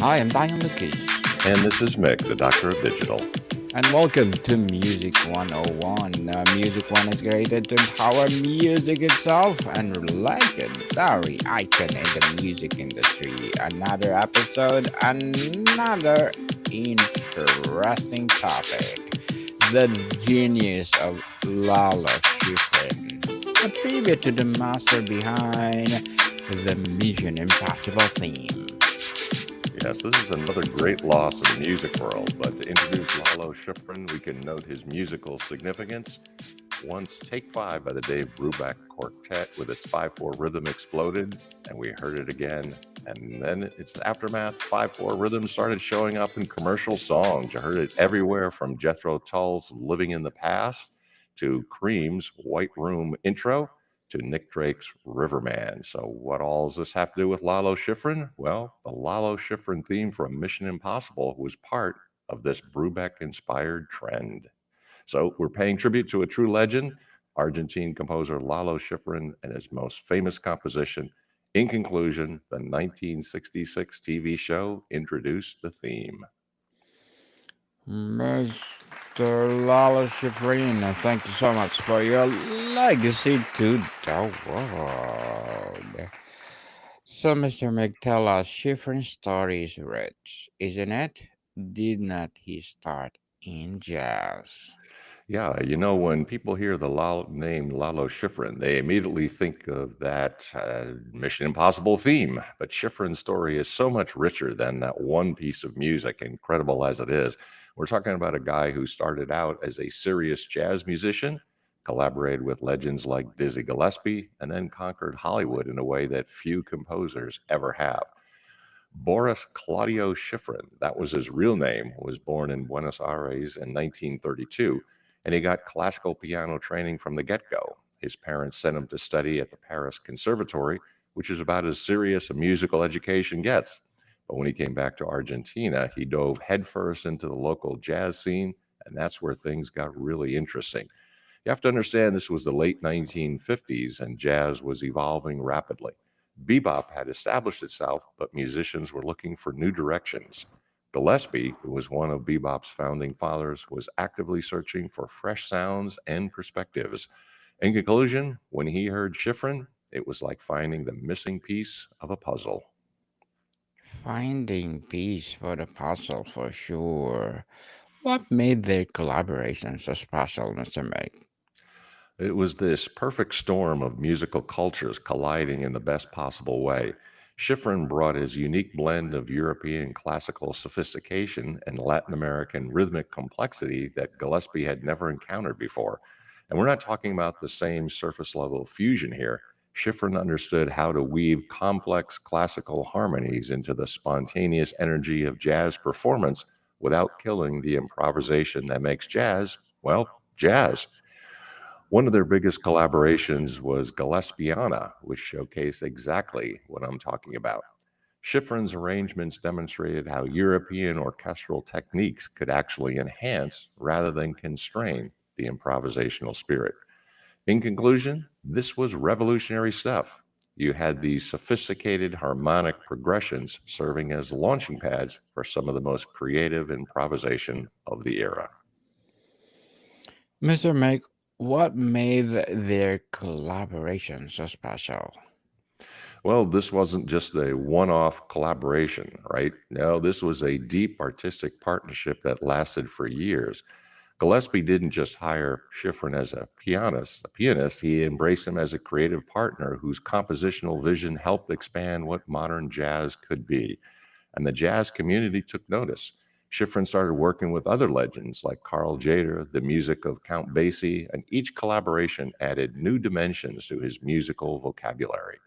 I am Daniel Lucas, And this is Mick, the Doctor of Digital. and welcome to Music 101. Music One is created to empower music itself and legendary icon in the music industry. Another episode, another interesting topic. The Genius of Lalo Schifrin. A tribute to the master behind the Mission Impossible theme. Yes, this is another great loss in the music world, but to introduce Lalo Schifrin, we can note his musical significance. Once Take Five by the Dave Brubeck Quartet with its 5/4 rhythm exploded, and we heard it again. And then its aftermath, 5/4 rhythm started showing up in commercial songs. You heard it everywhere from Jethro Tull's Living in the Past to Cream's White Room intro to Nick Drake's Riverman. So, what all does this have to do with Lalo Schifrin? Well, the Lalo Schifrin theme from Mission Impossible was part of this Brubeck inspired trend. So, we're paying tribute to a true legend, Argentine composer Lalo Schifrin, and his most famous composition. In conclusion, the 1966 TV show introduced the theme. Mr. Lalo Schifrin, thank you so much for your legacy to the world. So, Mr. Meg, tell us, Schifrin's story is rich, isn't it? Did not he start in jazz? Yeah, when people hear the name Lalo Schifrin, they immediately think of that Mission Impossible theme. But Schifrin's story is so much richer than that one piece of music, incredible as it is. We're talking about a guy who started out as a serious jazz musician, collaborated with legends like Dizzy Gillespie, and then conquered Hollywood in a way that few composers ever have. Boris Claudio Schifrin, that was his real name, was born in Buenos Aires in 1932, and he got classical piano training from the get go. His parents sent him to study at the Paris Conservatory, which is about as serious a musical education gets. But when he came back to Argentina, he dove headfirst into the local jazz scene, and that's where things got really interesting. You have to understand this was the late 1950s, and jazz was evolving rapidly. Bebop had established itself, but musicians were looking for new directions. Gillespie, who was one of bebop's founding fathers, was actively searching for fresh sounds and perspectives. In conclusion, when he heard Schifrin, it was like finding the missing piece of a puzzle. Finding peace for the puzzle for sure. What made their collaboration so special, Mr. Meg? It was this perfect storm of musical cultures colliding in the best possible way. Schifrin brought his unique blend of European classical sophistication and Latin American rhythmic complexity that Gillespie had never encountered before. And we're not talking about the same surface level fusion here. Schifrin understood how to weave complex classical harmonies into the spontaneous energy of jazz performance without killing the improvisation that makes jazz, well, jazz. One of their biggest collaborations was Gillespiana, which showcased exactly what I'm talking about. Schifrin's arrangements demonstrated how European orchestral techniques could actually enhance rather than constrain the improvisational spirit. In conclusion, this was revolutionary stuff. You had these sophisticated harmonic progressions serving as launching pads for some of the most creative improvisation of the era. Mr. Meg, what made their collaboration so special? Well, this wasn't just a one off collaboration, right? No, this was a deep artistic partnership that lasted for years. Gillespie didn't just hire Schifrin as a pianist, he embraced him as a creative partner whose compositional vision helped expand what modern jazz could be. And the jazz community took notice. Schifrin started working with other legends like Carl Jader, the music of Count Basie, and each collaboration added new dimensions to his musical vocabulary.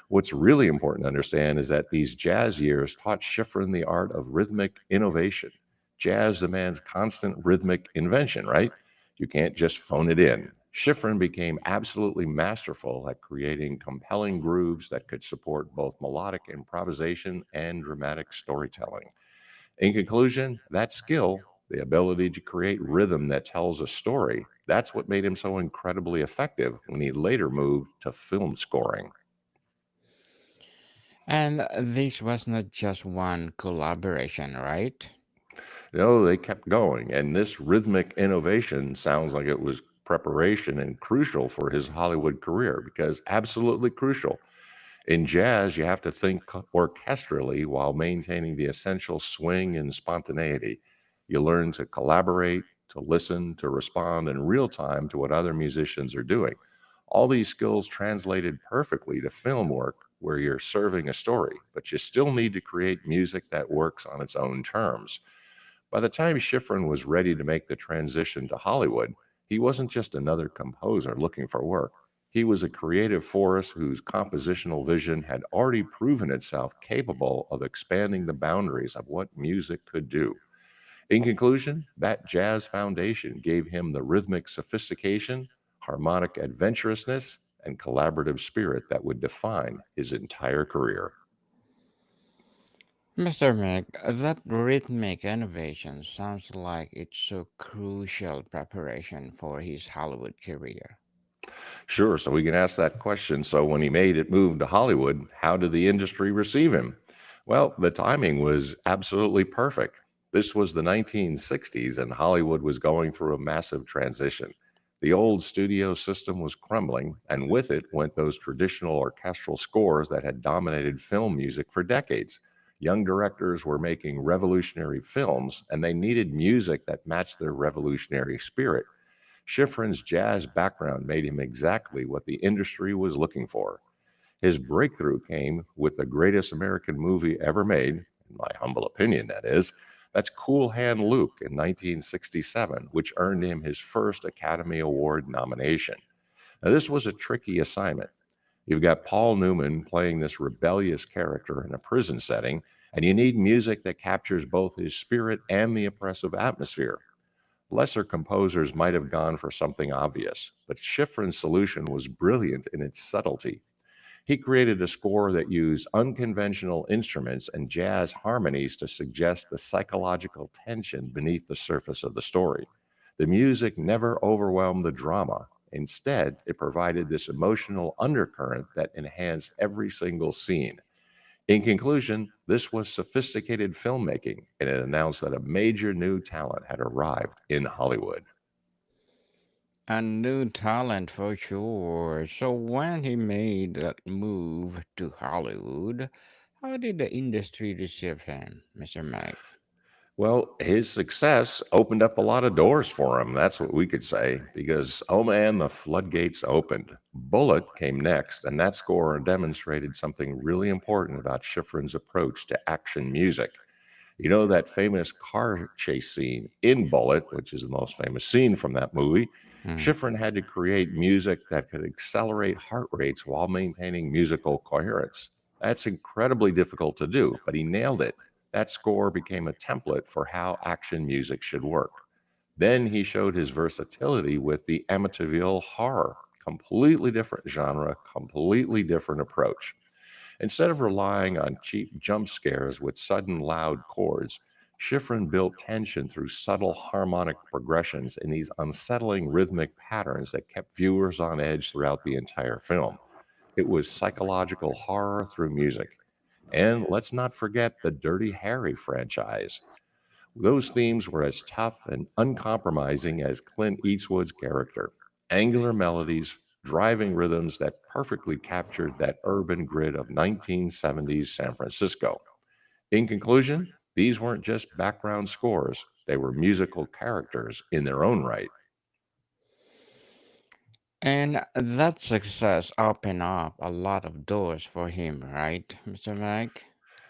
What's really important to understand is that these jazz years taught Schifrin the art of rhythmic innovation. Jazz demands constant rhythmic invention, right? You can't just phone it in. Schifrin became absolutely masterful at creating compelling grooves that could support both melodic improvisation and dramatic storytelling. In conclusion, that skill, the ability to create rhythm that tells a story, that's what made him so incredibly effective when he later moved to film scoring. And this was not just one collaboration, right? They kept going, and this rhythmic innovation sounds like it was preparation and crucial for his Hollywood career because absolutely crucial. In jazz, you have to think orchestrally while maintaining the essential swing and spontaneity. You learn to collaborate, to listen, to respond in real time to what other musicians are doing. All these skills translated perfectly to film work where you're serving a story, but you still need to create music that works on its own terms. By the time Schifrin was ready to make the transition to Hollywood, he wasn't just another composer looking for work. He was a creative force whose compositional vision had already proven itself capable of expanding the boundaries of what music could do. In conclusion, that jazz foundation gave him the rhythmic sophistication, harmonic adventurousness, and collaborative spirit that would define his entire career. Mr. Meg, that rhythmic innovation sounds like it's so crucial preparation for his Hollywood career. Sure. So we can ask that question. So when he made it move to Hollywood, how did the industry receive him? Well, the timing was absolutely perfect. This was the 1960s, and Hollywood was going through a massive transition. The old studio system was crumbling, and with it went those traditional orchestral scores that had dominated film music for decades. Young directors were making revolutionary films, and they needed music that matched their revolutionary spirit. Schifrin's jazz background made him exactly what the industry was looking for. His breakthrough came with the greatest American movie ever made, in my humble opinion, that is. That's Cool Hand Luke in 1967, which earned him his first Academy Award nomination. Now, this was a tricky assignment. You've got Paul Newman playing this rebellious character in a prison setting, and you need music that captures both his spirit and the oppressive atmosphere. Lesser composers might have gone for something obvious, but Schifrin's solution was brilliant in its subtlety. He created a score that used unconventional instruments and jazz harmonies to suggest the psychological tension beneath the surface of the story. The music never overwhelmed the drama. Instead, it provided this emotional undercurrent that enhanced every single scene. In conclusion, this was sophisticated filmmaking, and it announced that a major new talent had arrived in Hollywood. A new talent for sure. So when he made that move to Hollywood, how did the industry receive him, Mr. Meg? Well, his success opened up a lot of doors for him. That's what we could say, because, oh man, the floodgates opened. Bullet came next, and that score demonstrated something really important about Schifrin's approach to action music. You know that famous car chase scene in Bullet, which is the most famous scene from that movie? Hmm. Schifrin had to create music that could accelerate heart rates while maintaining musical coherence. That's incredibly difficult to do, but he nailed it. That score became a template for how action music should work. Then he showed his versatility with the Amityville horror, completely different genre, completely different approach. Instead of relying on cheap jump scares with sudden loud chords, Schifrin built tension through subtle harmonic progressions in these unsettling rhythmic patterns that kept viewers on edge throughout the entire film. It was psychological horror through music. And let's not forget the Dirty Harry franchise. Those themes were as tough and uncompromising as Clint Eastwood's character. Angular melodies, driving rhythms that perfectly captured that urban grid of 1970s San Francisco. In conclusion, these weren't just background scores, they were musical characters in their own right. And that success opened up a lot of doors for him, right, Mr. Meg?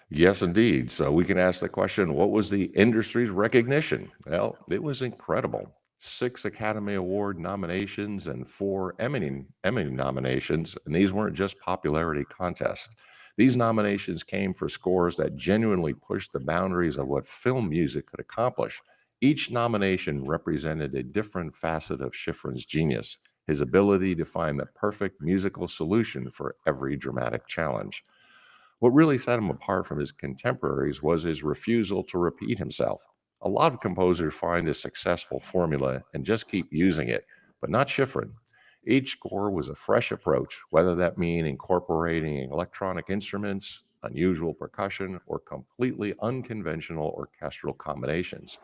Yes, indeed. So we can ask the question, what was the industry's recognition? Well, it was incredible. Six Academy Award nominations and four Emmy nominations. And these weren't just popularity contests. These nominations came for scores that genuinely pushed the boundaries of what film music could accomplish. Each nomination represented a different facet of Schifrin's genius, his ability to find the perfect musical solution for every dramatic challenge. What really set him apart from his contemporaries was his refusal to repeat himself. A lot of composers find a successful formula and just keep using it, but not Schifrin. Each score was a fresh approach, whether that mean incorporating electronic instruments, unusual percussion, or completely unconventional orchestral combinations.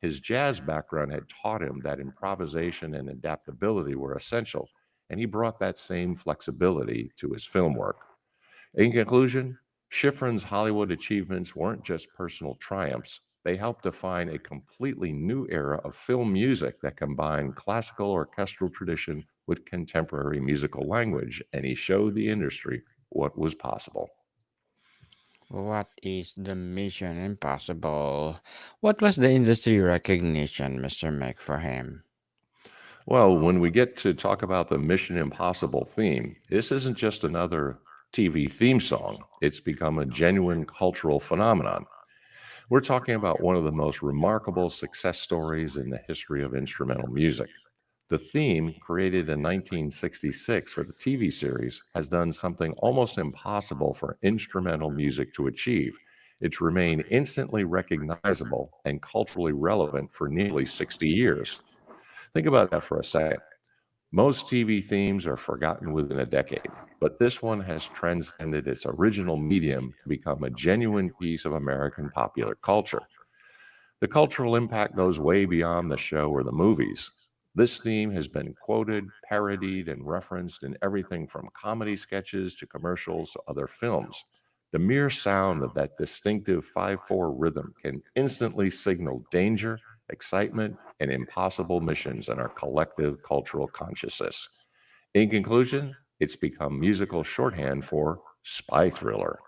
His jazz background had taught him that improvisation and adaptability were essential, and he brought that same flexibility to his film work. In conclusion, Schifrin's Hollywood achievements weren't just personal triumphs. They helped define a completely new era of film music that combined classical orchestral tradition with contemporary musical language, and he showed the industry what was possible. What is the Mission Impossible? What was the industry recognition, Mr. Mac, for him? Well, when we get to talk about the Mission Impossible theme, this isn't just another TV theme song, it's become a genuine cultural phenomenon. We're talking about one of the most remarkable success stories in the history of instrumental music. The theme, created in 1966 for the TV series, has done something almost impossible for instrumental music to achieve. It's remained instantly recognizable and culturally relevant for nearly 60 years. Think about that for a second. Most TV themes are forgotten within a decade, but this one has transcended its original medium to become a genuine piece of American popular culture. The cultural impact goes way beyond the show or the movies. This theme has been quoted, parodied, and referenced in everything from comedy sketches to commercials to other films. The mere sound of that distinctive 5/4 rhythm can instantly signal danger, excitement, and impossible missions in our collective cultural consciousness. In conclusion, it's become musical shorthand for spy thriller.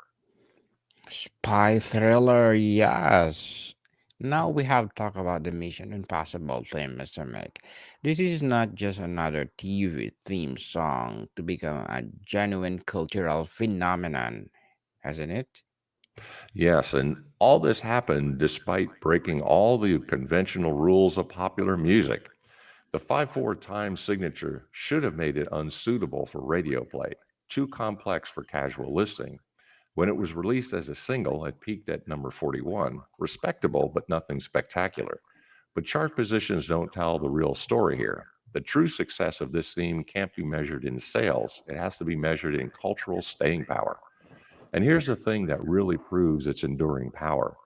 Spy thriller, yes. Now we have talked about the Mission Impossible theme, Mr. Mac. This is not just another TV theme song to become a genuine cultural phenomenon, hasn't it? Yes, and all this happened despite breaking all the conventional rules of popular music. The 5/4 time signature should have made it unsuitable for radio play, too complex for casual listening. When it was released as a single, it peaked at number 41, respectable but nothing spectacular. But chart positions don't tell the real story here. The true success of this theme can't be measured in sales, it has to be measured in cultural staying power. And here's the thing that really proves its enduring power.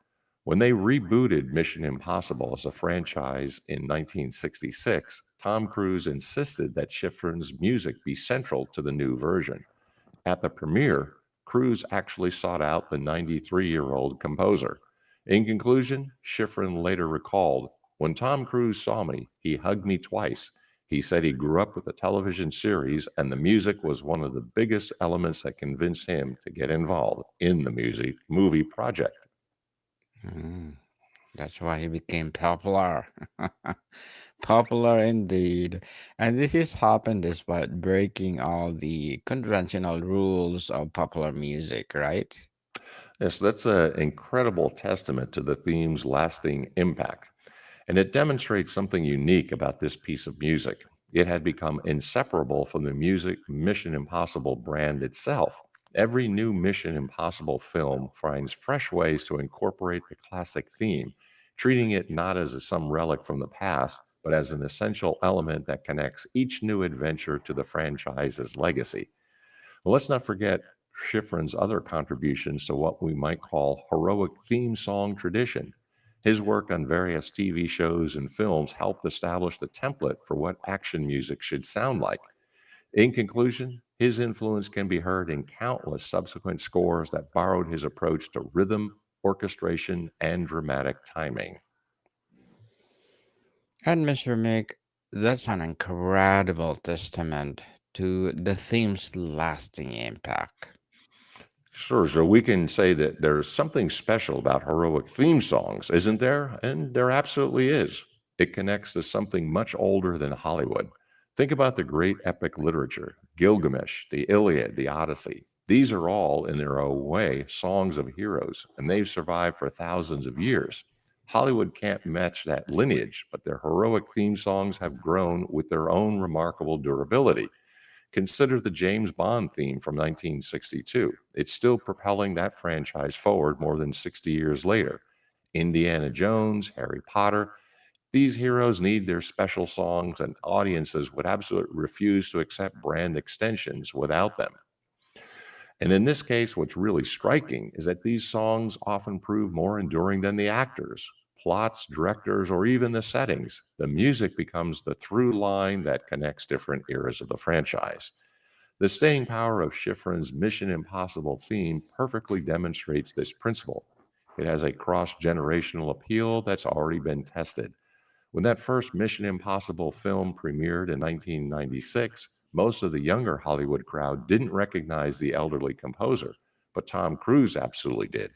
When they rebooted Mission Impossible as a franchise in 1966, Tom Cruise insisted that Schifrin's music be central to the new version. At the premiere, Cruise actually sought out the 93-year-old composer. In conclusion, Schifrin later recalled, "When Tom Cruise saw me, he hugged me twice. He said he grew up with the television series, and the music was one of the biggest elements that convinced him to get involved in the music movie project." Mm, that's why he became popular. Popular indeed. And this is happened despite breaking all the conventional rules of popular music, right? Yes, that's an incredible testament to the theme's lasting impact. And it demonstrates something unique about this piece of music. It had become inseparable from the music Mission Impossible brand itself. Every new Mission Impossible film finds fresh ways to incorporate the classic theme, treating it not as some relic from the past, but as an essential element that connects each new adventure to the franchise's legacy. Well, let's not forget Schifrin's other contributions to what we might call heroic theme song tradition. His work on various TV shows and films helped establish the template for what action music should sound like. In conclusion, his influence can be heard in countless subsequent scores that borrowed his approach to rhythm, orchestration, and dramatic timing. And Mr. Mick, that's an incredible testament to the theme's lasting impact. Sure. So we can say that there's something special about heroic theme songs, isn't there? And there absolutely is. It connects to something much older than Hollywood. Think about the great epic literature: Gilgamesh, the Iliad, the Odyssey. These are all, in their own way, songs of heroes, and they've survived for thousands of years. Hollywood can't match that lineage, but their heroic theme songs have grown with their own remarkable durability. Consider the James Bond theme from 1962. It's still propelling that franchise forward more than 60 years later. Indiana Jones, Harry Potter, these heroes need their special songs, and audiences would absolutely refuse to accept brand extensions without them. And in this case, what's really striking is that these songs often prove more enduring than the actors, plots, directors, or even the settings. The music becomes the through line that connects different eras of the franchise. The staying power of Schifrin's Mission Impossible theme perfectly demonstrates this principle. It has a cross generational appeal that's already been tested. When that first Mission Impossible film premiered in 1996, most of the younger Hollywood crowd didn't recognize the elderly composer, but Tom Cruise absolutely did.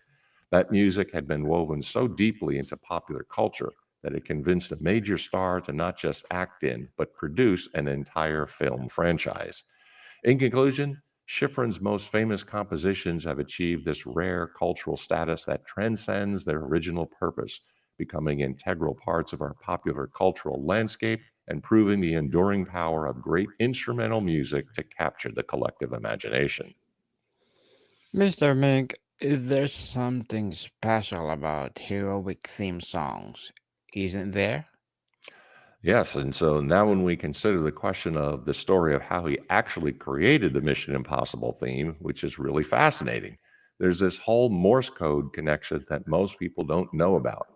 That music had been woven so deeply into popular culture that it convinced a major star to not just act in, but produce an entire film franchise. In conclusion, Schifrin's most famous compositions have achieved this rare cultural status that transcends their original purpose, becoming integral parts of our popular cultural landscape and proving the enduring power of great instrumental music to capture the collective imagination. Mr. Mink, there's something special about heroic theme songs, isn't there? Yes, and so now when we consider the question of the story of how he actually created the Mission Impossible theme, which is really fascinating, there's this whole Morse code connection that most people don't know about.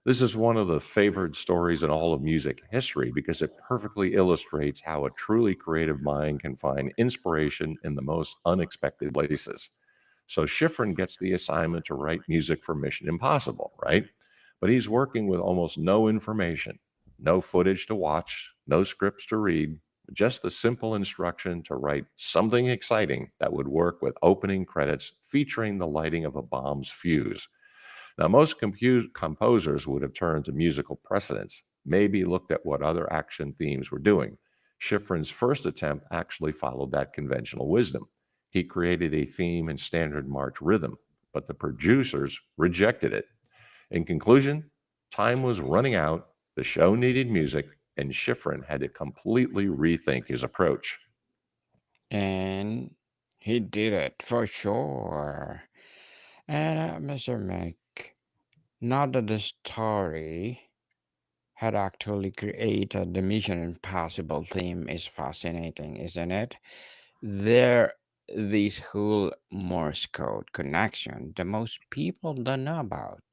This is one of the favored stories in all of music history because it perfectly illustrates how a truly creative mind can find inspiration in the most unexpected places. So Schifrin gets the assignment to write music for Mission Impossible, right? But he's working with almost no information, no footage to watch, no scripts to read, just the simple instruction to write something exciting that would work with opening credits featuring the lighting of a bomb's fuse. Now, most composers would have turned to musical precedents, maybe looked at what other action themes were doing. Schifrin's first attempt actually followed that conventional wisdom. He created a theme in standard march rhythm, but the producers rejected it. In conclusion, time was running out, the show needed music, and Schifrin had to completely rethink his approach. And he did it for sure. And Mr. Mink, now that the story had actually created the Mission Impossible theme is fascinating, isn't it? There, this whole Morse code connection, the most people don't know about.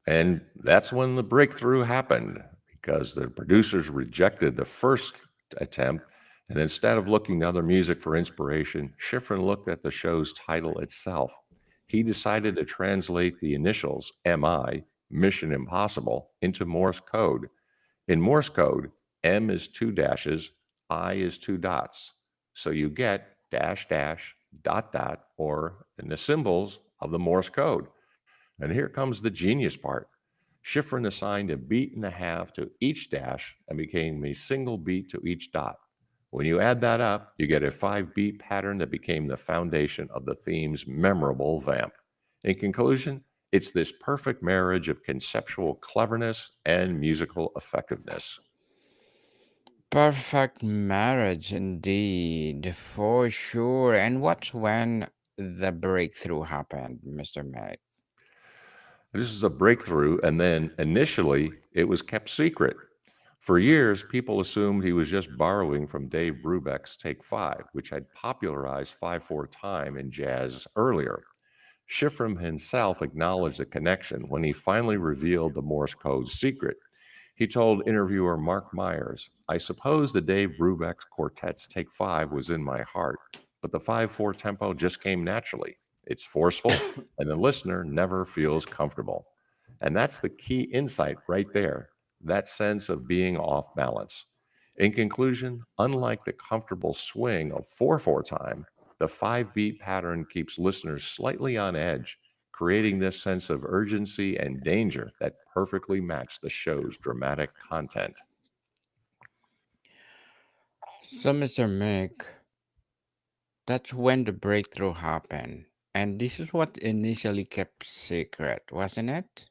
And that's when the breakthrough happened because the producers rejected the first attempt. And instead of looking to other music for inspiration, Schifrin looked at the show's title itself. He decided to translate the initials MI, Mission Impossible, into Morse code. In Morse code, M is two dashes, I is two dots. So you get dash dash, dot dot, or in the symbols of the Morse code. And here comes the genius part. Schifrin assigned a beat and a half to each dash and became a single beat to each dot. When you add that up, you get a 5 beat pattern that became the foundation of the theme's memorable vamp. In conclusion, it's this perfect marriage of conceptual cleverness and musical effectiveness. Perfect marriage indeed, for sure. And what's when the breakthrough happened, Mr. Mink? This is a breakthrough, and then initially it was kept secret. For years, people assumed he was just borrowing from Dave Brubeck's Take Five, which had popularized 5/4 time in jazz earlier. Schifrin himself acknowledged the connection when he finally revealed the Morse code secret. He told interviewer Mark Myers, I suppose the Dave Brubeck's quartet's Take Five was in my heart, but the 5/4 tempo just came naturally. It's forceful, and the listener never feels comfortable. And that's the key insight right there, that sense of being off balance. In conclusion, unlike the comfortable swing of 4/4 time, the 5 beat pattern keeps listeners slightly on edge, creating this sense of urgency and danger that perfectly match the show's dramatic content. So, Mr. Mick, that's when the breakthrough happened. And this is what initially kept secret, wasn't it?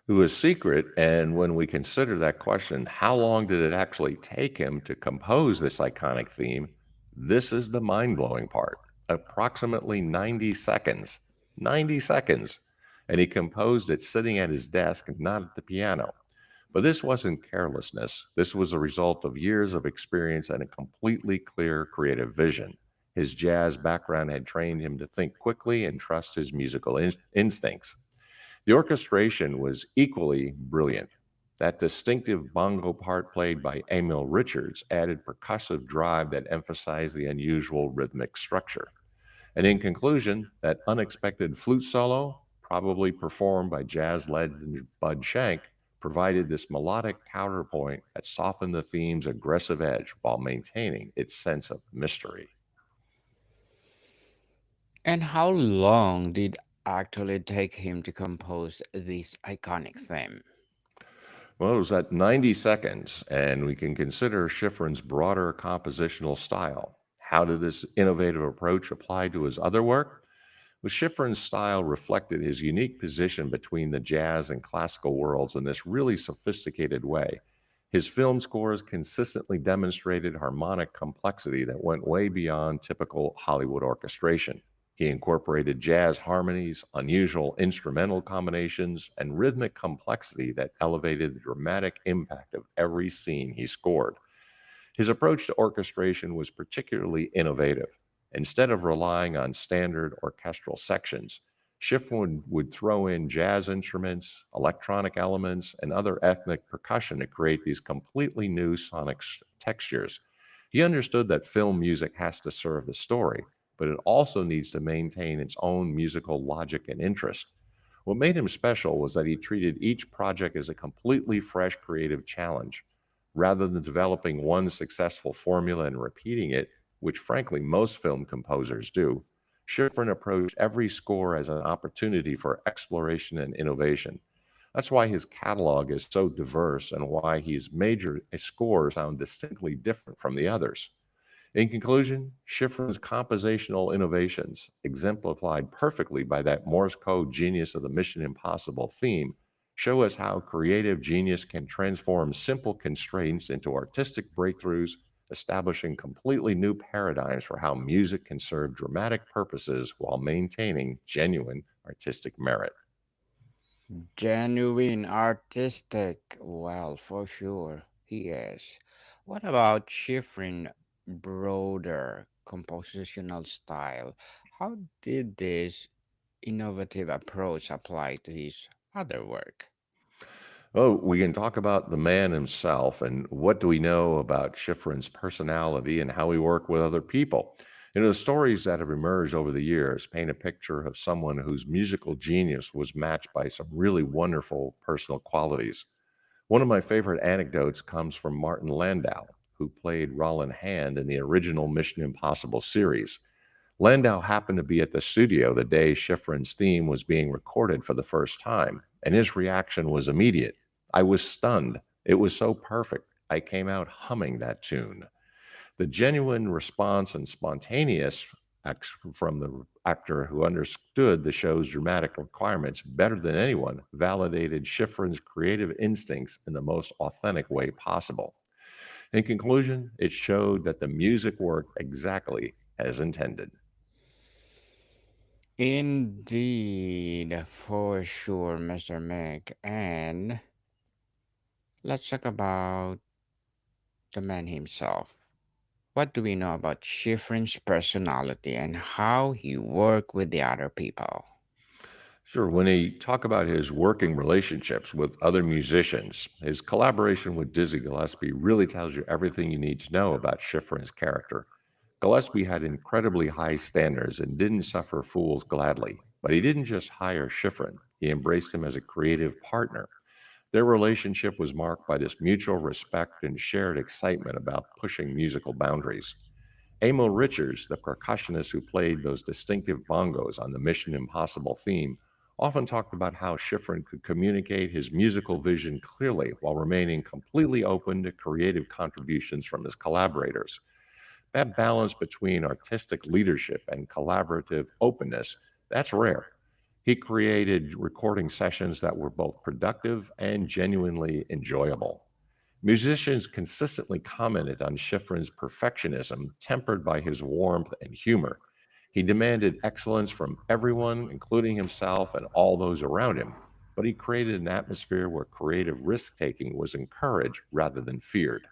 It was secret, and when we consider that question, how long did it actually take him to compose this iconic theme? This is the mind blowing part. Approximately 90 seconds. 90 seconds. And he composed it sitting at his desk, not at the piano. But this wasn't carelessness. This was a result of years of experience and a completely clear creative vision. His jazz background had trained him to think quickly and trust his musical instincts. The orchestration was equally brilliant. That distinctive bongo part played by Emil Richards added percussive drive that emphasized the unusual rhythmic structure. And in conclusion, that unexpected flute solo, probably performed by jazz legend Bud Shank, provided this melodic counterpoint that softened the theme's aggressive edge while maintaining its sense of mystery. And how long did actually take him to compose this iconic theme? Well, it was at 90 seconds, and we can consider Schifrin's broader compositional style. How did this innovative approach apply to his other work? Well, Schifrin's style reflected his unique position between the jazz and classical worlds in this really sophisticated way. His film scores consistently demonstrated harmonic complexity that went way beyond typical Hollywood orchestration. He incorporated jazz harmonies, unusual instrumental combinations, and rhythmic complexity that elevated the dramatic impact of every scene he scored. His approach to orchestration was particularly innovative. Instead of relying on standard orchestral sections, Schiff would throw in jazz instruments, electronic elements, and other ethnic percussion to create these completely new sonic textures. He understood that film music has to serve the story, but it also needs to maintain its own musical logic and interest. What made him special was that he treated each project as a completely fresh creative challenge. Rather than developing one successful formula and repeating it, which frankly most film composers do, Schifrin approached every score as an opportunity for exploration and innovation. That's why his catalog is so diverse and why his major scores sound distinctly different from the others. In conclusion, Schifrin's compositional innovations, exemplified perfectly by that Morse code genius of the Mission Impossible theme, show us how creative genius can transform simple constraints into artistic breakthroughs, establishing completely new paradigms for how music can serve dramatic purposes while maintaining genuine artistic merit. Genuine artistic, well, for sure, he is. What about Schifrin broader compositional style? How did this innovative approach apply to his other work? Oh, we can talk about the man himself and what do we know about Schifrin's personality and how he worked with other people. The stories that have emerged over the years paint a picture of someone whose musical genius was matched by some really wonderful personal qualities. One of my favorite anecdotes comes from Martin Landau, who played Roland Hand in the original Mission Impossible series. Landau happened to be at the studio the day Schifrin's theme was being recorded for the first time, and his reaction was immediate. I was stunned. It was so perfect. I came out humming that tune. The genuine response and spontaneous from the actor who understood the show's dramatic requirements better than anyone validated Schifrin's creative instincts in the most authentic way possible. In conclusion, it showed that the music worked exactly as intended. Indeed, for sure, Mr. Mick. And let's talk about the man himself. What do we know about Schifrin's personality and how he worked with the other people? Sure. When he talk about his working relationships with other musicians, his collaboration with Dizzy Gillespie really tells you everything you need to know about Schifrin's character. Gillespie had incredibly high standards and didn't suffer fools gladly. But he didn't just hire Schifrin, he embraced him as a creative partner. Their relationship was marked by this mutual respect and shared excitement about pushing musical boundaries. Emil Richards, the percussionist who played those distinctive bongos on the Mission Impossible theme, often talked about how Schifrin could communicate his musical vision clearly while remaining completely open to creative contributions from his collaborators. That balance between artistic leadership and collaborative openness, that's rare. He created recording sessions that were both productive and genuinely enjoyable. Musicians consistently commented on Schifrin's perfectionism, tempered by his warmth and humor. He demanded excellence from everyone, including himself and all those around him, but he created an atmosphere where creative risk taking was encouraged rather than feared.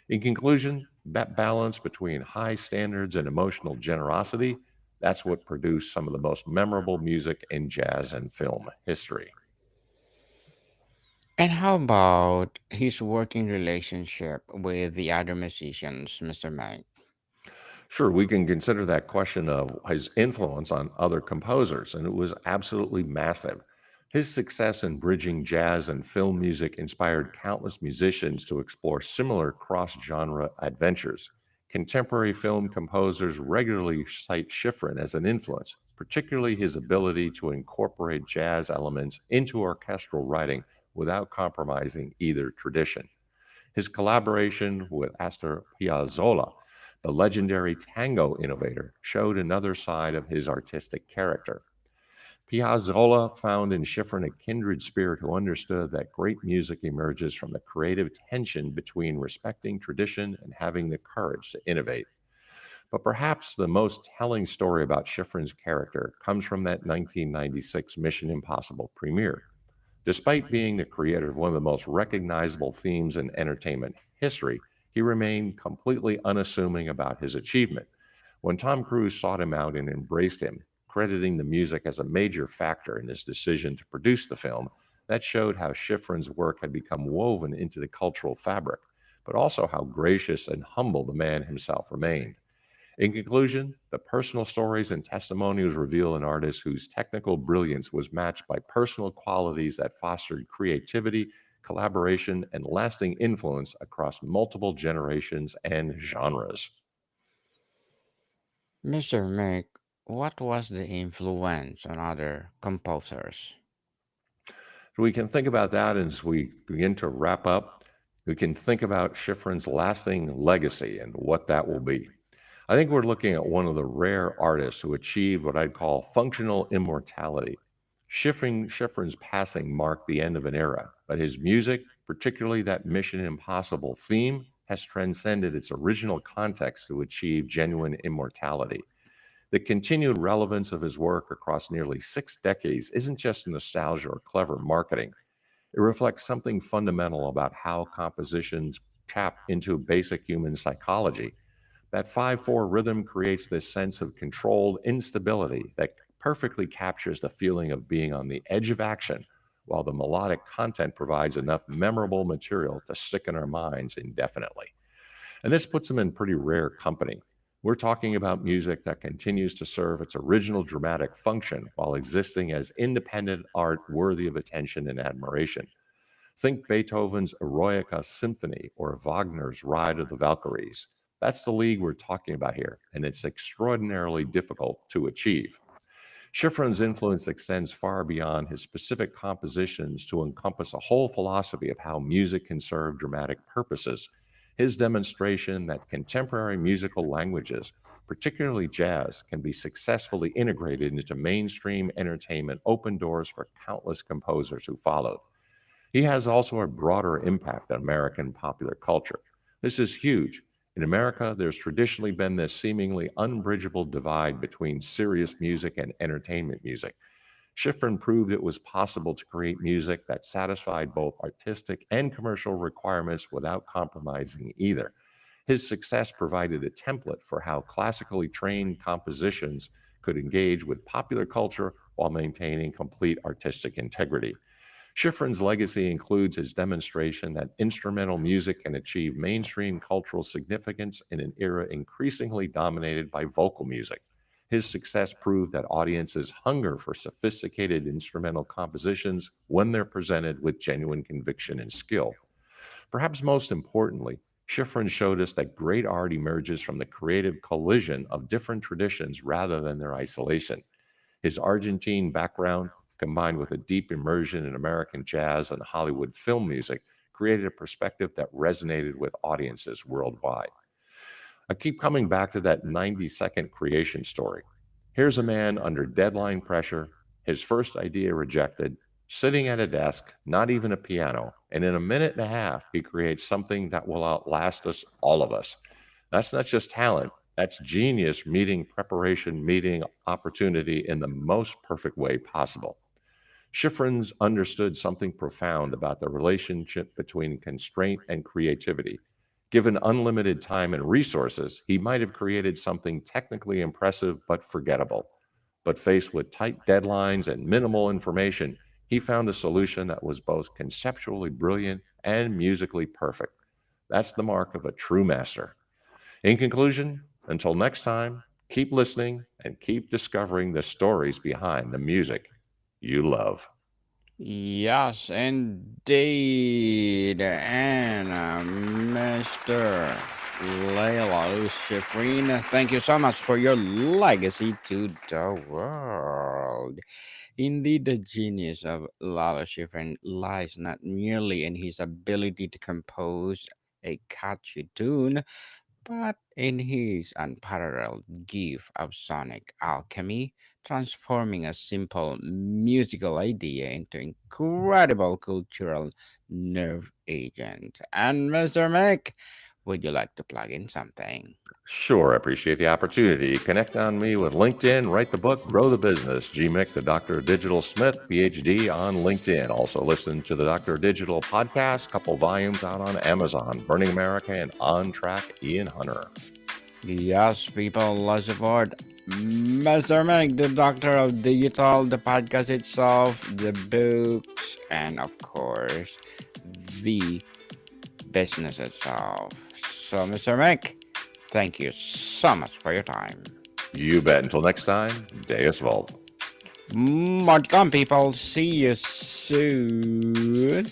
In conclusion, That balance between high standards and emotional generosity, that's what produced some of the most memorable music in jazz and film history. And how about his working relationship with the other musicians, Mr. Mike? Sure, we can consider that question of his influence on other composers, and it was absolutely massive. His success in bridging jazz and film music inspired countless musicians to explore similar cross genre adventures. Contemporary film composers regularly cite Schifrin as an influence, particularly his ability to incorporate jazz elements into orchestral writing without compromising either tradition. His collaboration with Astor Piazzolla, the legendary tango innovator, showed another side of his artistic character. Piazzolla found in Schifrin a kindred spirit who understood that great music emerges from the creative tension between respecting tradition and having the courage to innovate. But perhaps the most telling story about Schifrin's character comes from that 1996 Mission Impossible premiere. Despite being the creator of one of the most recognizable themes in entertainment history, he remained completely unassuming about his achievement. When Tom Cruise sought him out and embraced him, crediting the music as a major factor in his decision to produce the film, that showed how Schifrin's work had become woven into the cultural fabric, but also how gracious and humble the man himself remained. In conclusion, the personal stories and testimonials reveal an artist whose technical brilliance was matched by personal qualities that fostered creativity, collaboration, and lasting influence across multiple generations and genres. Mr. Mike, what was the influence on other composers? We can think about that as we begin to wrap up. We can think about Schifrin's lasting legacy and what that will be. I think we're looking at one of the rare artists who achieved what I'd call functional immortality. Schifrin's passing marked the end of an era, but his music, particularly that Mission Impossible theme, has transcended its original context to achieve genuine immortality. The continued relevance of his work across nearly 6 decades isn't just nostalgia or clever marketing. It reflects something fundamental about how compositions tap into basic human psychology. That 5/4 rhythm creates this sense of controlled instability that perfectly captures the feeling of being on the edge of action, while the melodic content provides enough memorable material to stick in our minds indefinitely. And this puts them in pretty rare company. We're talking about music that continues to serve its original dramatic function while existing as independent art worthy of attention and admiration. Think Beethoven's Eroica Symphony or Wagner's Ride of the Valkyries. That's the league we're talking about here, and it's extraordinarily difficult to achieve. Schifrin's influence extends far beyond his specific compositions to encompass a whole philosophy of how music can serve dramatic purposes. His demonstration that contemporary musical languages, particularly jazz, can be successfully integrated into mainstream entertainment opened doors for countless composers who followed. He has also a broader impact on American popular culture. This is huge. In America, there's traditionally been this seemingly unbridgeable divide between serious music and entertainment music. Schifrin proved it was possible to create music that satisfied both artistic and commercial requirements without compromising either. His success provided a template for how classically trained compositions could engage with popular culture while maintaining complete artistic integrity. Schifrin's legacy includes his demonstration that instrumental music can achieve mainstream cultural significance in an era increasingly dominated by vocal music. His success proved that audiences hunger for sophisticated instrumental compositions when they're presented with genuine conviction and skill. Perhaps most importantly, Schifrin showed us that great art emerges from the creative collision of different traditions rather than their isolation. His Argentine background, combined with a deep immersion in American jazz and Hollywood film music, created a perspective that resonated with audiences worldwide. I keep coming back to that 90-second creation story. Here's a man under deadline pressure, his first idea rejected, sitting at a desk, not even a piano, and in a minute and a half, he creates something that will outlast us, all of us. That's not just talent, that's genius meeting preparation, meeting opportunity in the most perfect way possible. Schifrin's understood something profound about the relationship between constraint and creativity. Given unlimited time and resources, he might have created something technically impressive but forgettable. But faced with tight deadlines and minimal information, he found a solution that was both conceptually brilliant and musically perfect. That's the mark of a true master. In conclusion, until next time, keep listening and keep discovering the stories behind the music you love. Yes, indeed. And Mr. Lalo Schifrin, thank you so much for your legacy to the world. Indeed, the genius of Lalo Schifrin lies not merely in his ability to compose a catchy tune, but in his unparalleled gift of sonic alchemy, transforming a simple musical idea into incredible cultural nerve agent. And Mr. Mick, would you like to plug in something? Sure, I appreciate the opportunity. Connect on me with LinkedIn, write the book, grow the business. GMIC, the Dr. Digital Smith, PhD on LinkedIn. Also listen to the Dr. Digital podcast, couple volumes out on Amazon, Burning America and On Track, Ian Hunter. Yes, people, let's support Mr. Mick, the Doctor of Digital, the podcast itself, the books, and of course, the business itself. So, Mr. Mick, thank you so much for your time. You bet. Until next time, Deus Vult. Welcome, people. See you soon.